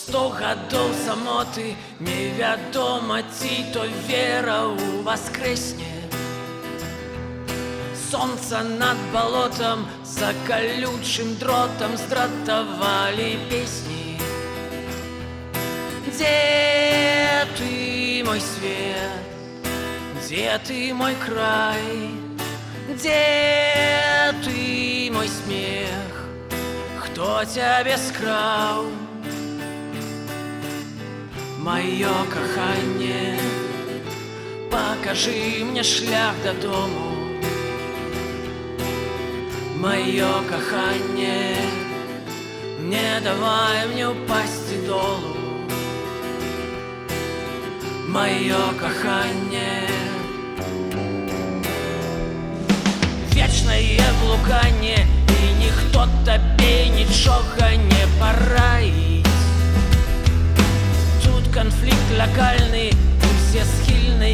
100 гадоў самоты, невядома, ці то вера ў воскресне. Солнце над болотом, за колючим дротом здратовали песни. Где ты, мой свет? Где ты, мой край? Где ты, мой смех? Кто тебя скраў? Моё каханне, покажи мне шлях додому. Моё каханне, не давай мне упасть долу. Моё каханне, вечное блуканне, и ніхто табе нічога не параіць. Тут конфликт локальный, и все схильны